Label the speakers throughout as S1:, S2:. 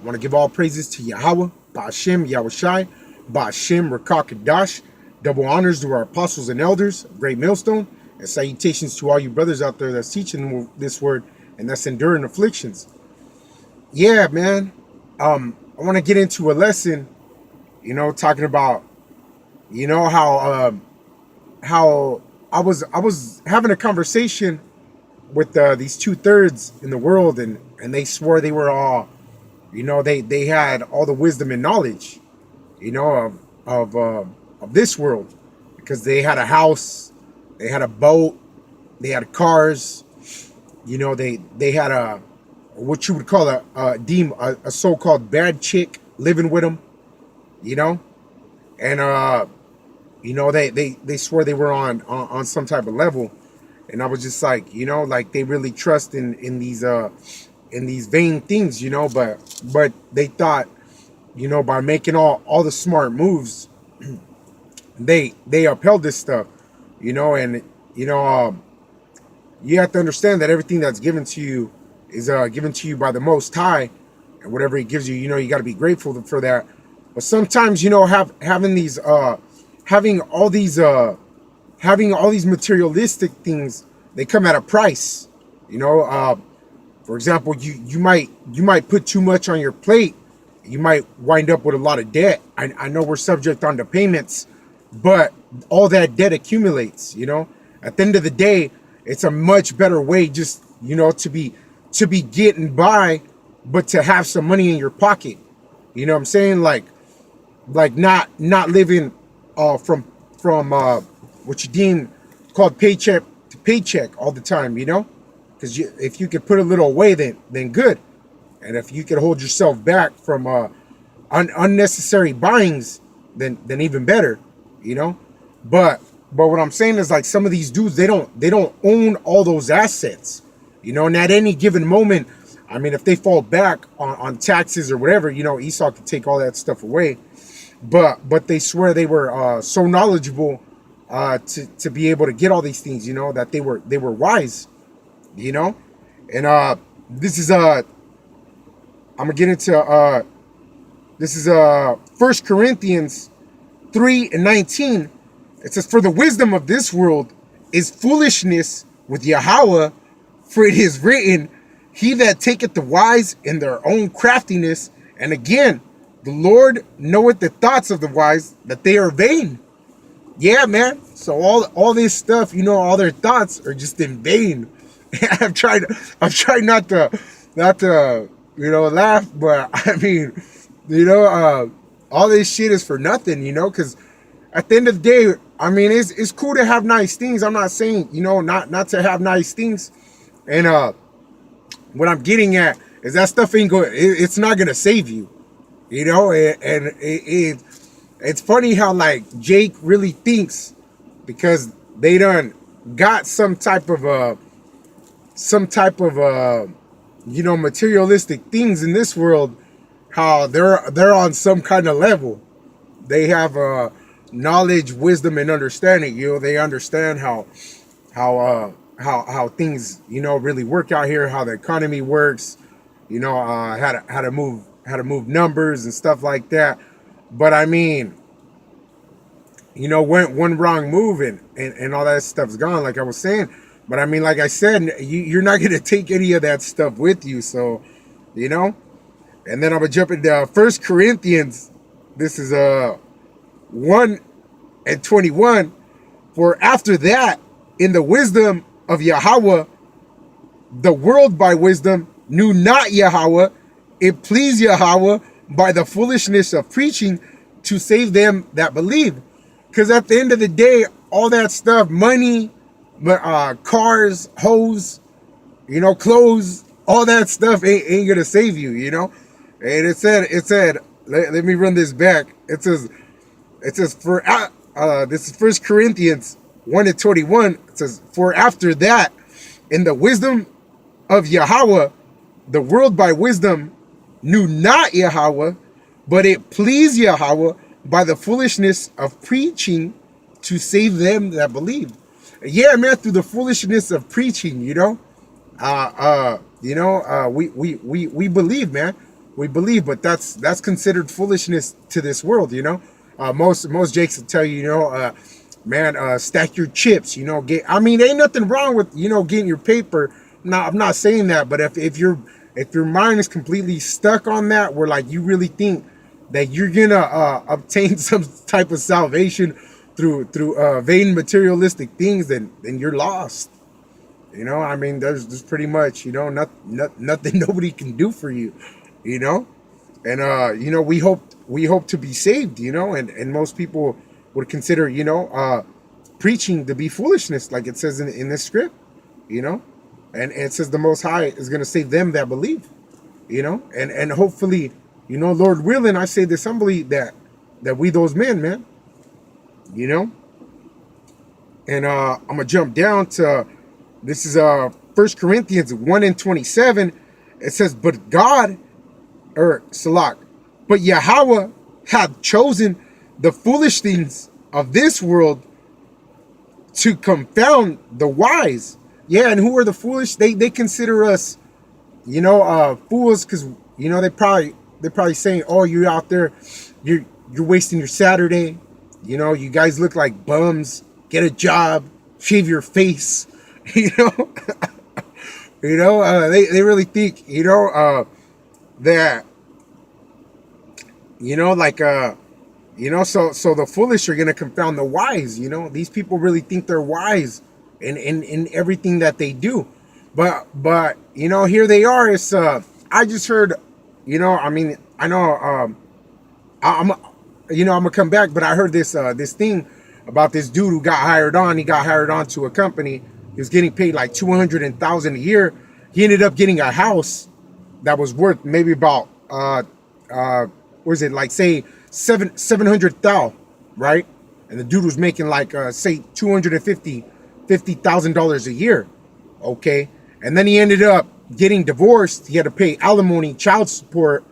S1: I want to give all praises to Yahweh, Ba'ashem, Yahushai, Ba'ashem, Rakakadash. Double honors to our apostles and elders, great millstone, and salutations to all you brothers out there that's teaching this word and that's enduring afflictions. Yeah, man. I want to get into a lesson, talking about, how I was having a conversation with these 2/3 in the world, and they swore they were all, they had all the wisdom and knowledge, of this world, because they had a house, they had a boat, they had cars, they had a, what you would call a so-called bad chick living with them, and they swore they were on some type of level. And I was just like, like they really trust in these vain things, but they thought, by making all the smart moves, they upheld this stuff, and you have to understand that everything that's given to you is given to you by the Most High, and whatever He gives you, you got to be grateful for that. But sometimes, having all these materialistic things, they come at a price. For example, you might put too much on your plate. You might wind up with a lot of debt. I know we're subject on the payments, but all that debt accumulates. At the end of the day, it's a much better way just to be getting by, but to have some money in your pocket. You know what I'm saying? Like not living from what you deem called paycheck to paycheck all the time, because if you could put a little away, then good. And if you could hold yourself back from unnecessary buyings, then even better, But what I'm saying is, like, some of these dudes, they don't own all those assets, and at any given moment, I mean, if they fall back on taxes or whatever, Esau could take all that stuff away. But they swear they were so knowledgeable to be able to get all these things, that they were wise, and this is I'm gonna get into this is 1 Corinthians 3:19. It says, "For the wisdom of this world is foolishness with Yahweh, for it is written, He that taketh the wise in their own craftiness, and again, the Lord knoweth the thoughts of the wise, that they are vain." Yeah, man. So all this stuff, all their thoughts are just in vain. I've tried not to laugh, but I mean, all this shit is for nothing, because at the end of the day, I mean, it's cool to have nice things. I'm not saying, not to have nice things. And what I'm getting at is that stuff ain't going, it's not gonna save you, and it's funny how, like, Jake really thinks, because they done got some type of materialistic things in this world, how they're on some kind of level. They have knowledge, wisdom, and understanding. They understand how things really work out here, how the economy works, how to move numbers and stuff like that. But I mean, one wrong move and all that stuff's gone, like I was saying. But I mean, like I said, you're not going to take any of that stuff with you. So, and then I'm going to jump into 1 Corinthians. This is 1:21. "For after that, in the wisdom of Yahweh, the world by wisdom knew not Yahweh. It pleased Yahweh by the foolishness of preaching to save them that believe." Because at the end of the day, all that stuff, money, cars, hoes, clothes, all that stuff ain't gonna save you, And it said, let me run this back. It says for this is 1 Corinthians 1:21. It says, "For after that, in the wisdom of Yahweh, the world by wisdom knew not Yahweh, but it pleased Yahweh by the foolishness of preaching to save them that believe." Yeah, man, through the foolishness of preaching, we believe, man. we believe, but that's considered foolishness to this world, most Jakes will tell you, man, stack your chips, I mean, ain't nothing wrong with, getting your paper. No, I'm not saying that, but if your mind is completely stuck on that, where like you really think that you're gonna obtain some type of salvation through vain materialistic things, then you're lost. I mean, there's pretty much, nothing nobody can do for you, you know, and we hope to be saved, and most people would consider, preaching to be foolishness, like it says in this script, and it says the Most High is going to save them that believe, and hopefully, Lord willing, I say this humbly, that we those men, man, and I'm gonna jump down to, this is 1 Corinthians 1:27. It says, but God, or Salak, but Yahweh hath chosen the foolish things of this world to confound the wise. Yeah, and who are the foolish? They consider us, fools, because they probably saying, oh, you're out there, you're wasting your Saturday. You guys look like bums. Get a job, shave your face. They really think, that, so the foolish are gonna confound the wise. These people really think they're wise in everything that they do, but here they are. It's I just heard, I mean, I know, I'm gonna come back, but I heard this thing about this dude who got hired on. He got hired on to a company. He was getting paid like $200,000 a year. He ended up getting a house that was worth maybe about what is it, like say $700,000, right? And the dude was making like say $250,000 a year, okay? And then he ended up getting divorced. He had to pay alimony, child support,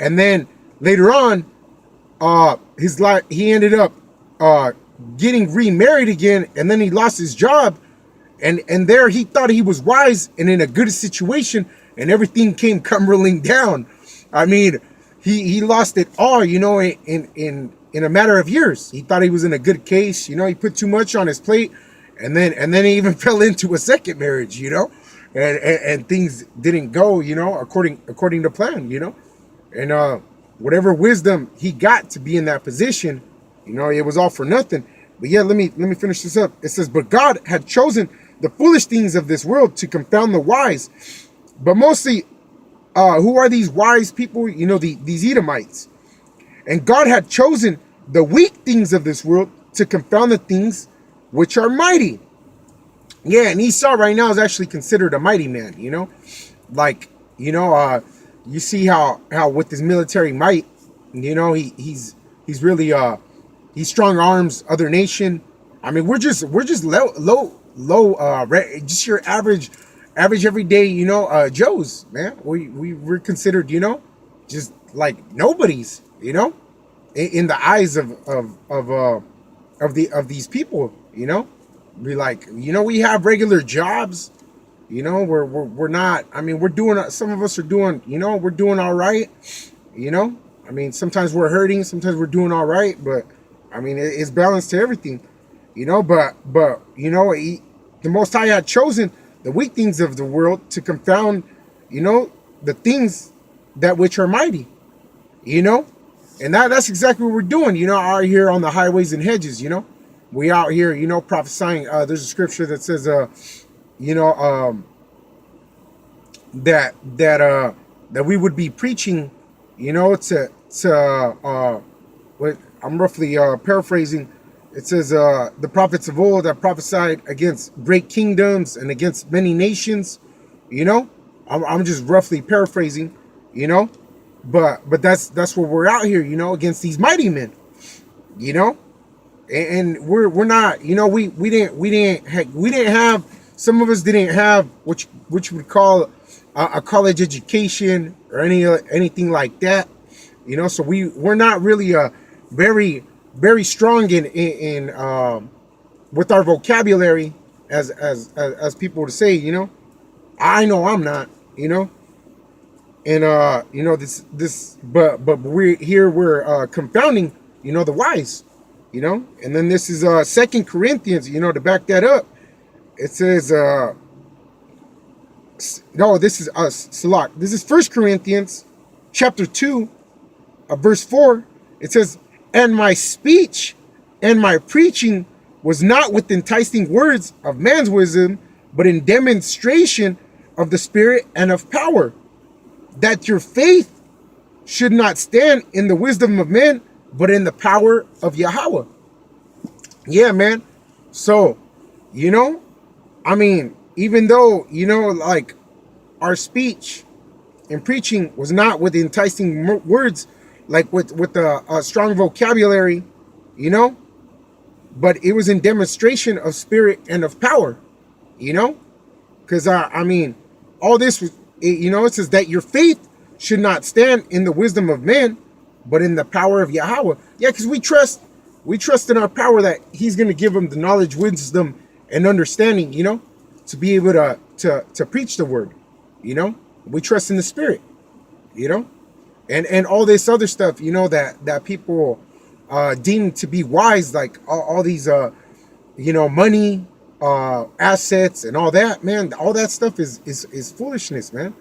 S1: and then later on, he ended up getting remarried again, and then he lost his job, and there he thought he was wise and in a good situation, and everything came crumbling down. I mean, he lost it all, in a matter of years. He thought he was in a good case, he put too much on his plate, and then he even fell into a second marriage, and things didn't go, according to plan, and whatever wisdom he got to be in that position, it was all for nothing. But yeah, let me finish this up. It says, but God had chosen the foolish things of this world to confound the wise. But mostly, who are these wise people? These Edomites. And God had chosen the weak things of this world to confound the things which are mighty. Yeah, and Esau right now is actually considered a mighty man, like, you see how with his military might, he's really he strong arms other nation. I mean, we're just low, just your average everyday, Joes, man. We're considered, just like nobodies, in the eyes of these people, Be like, we have regular jobs, we're not, I mean, we're doing, some of us are doing, we're doing all right, I mean, sometimes we're hurting, sometimes we're doing all right, but I mean, it's balanced to everything, but the Most High had chosen the weak things of the world to confound, the things that which are mighty, and that's exactly what we're doing, out here on the highways and hedges, we out here, prophesying. There's a scripture that says, that we would be preaching, what I'm roughly paraphrasing. It says, the prophets of old that prophesied against great kingdoms and against many nations. I'm just roughly paraphrasing, but that's what we're out here, against these mighty men, and we're not, we didn't have, some of us didn't have which would call a college education or anything like that, so we're not really very, very strong in with our vocabulary, as people would say, I know I'm not, And but we're confounding, the wise, and then this is Second Corinthians, to back that up. It says no, this is Salak. This is First Corinthians chapter 2, verse 4. It says, and my speech and my preaching was not with enticing words of man's wisdom, but in demonstration of the Spirit and of power, that your faith should not stand in the wisdom of men, but in the power of Yahweh. Yeah, man. So, I mean, even though, like our speech and preaching was not with enticing words, like with a strong vocabulary, but it was in demonstration of spirit and of power, because I mean, all this was, it says that your faith should not stand in the wisdom of men, but in the power of Yahweh. Yeah, because we trust in our power that He's going to give them the knowledge, wisdom, and understanding, to be able to preach the word. We trust in the Spirit, and all this other stuff, that people deem to be wise, like all these money, assets, and all that, man. All that stuff is foolishness, man.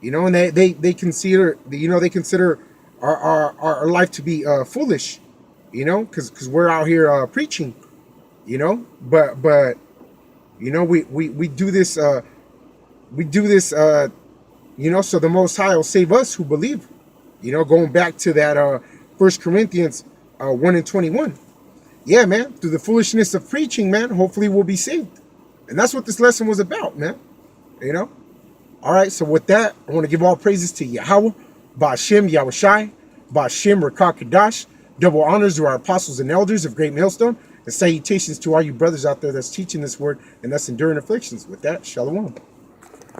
S1: And they consider, they consider our life to be foolish, because we're out here preaching, but we do this so the Most High will save us who believe, going back to that First Corinthians 1:21. Yeah, man, through the foolishness of preaching, man, hopefully we'll be saved. And that's what this lesson was about, man. All right, so with that, I want to give all praises to Yahweh, Ba'ashem Yahushai, Ba'ashem Rakakadash. Double honors to our apostles and elders of Great Millstone, and salutations to all you brothers out there that's teaching this word and that's enduring afflictions. With that, Shalom.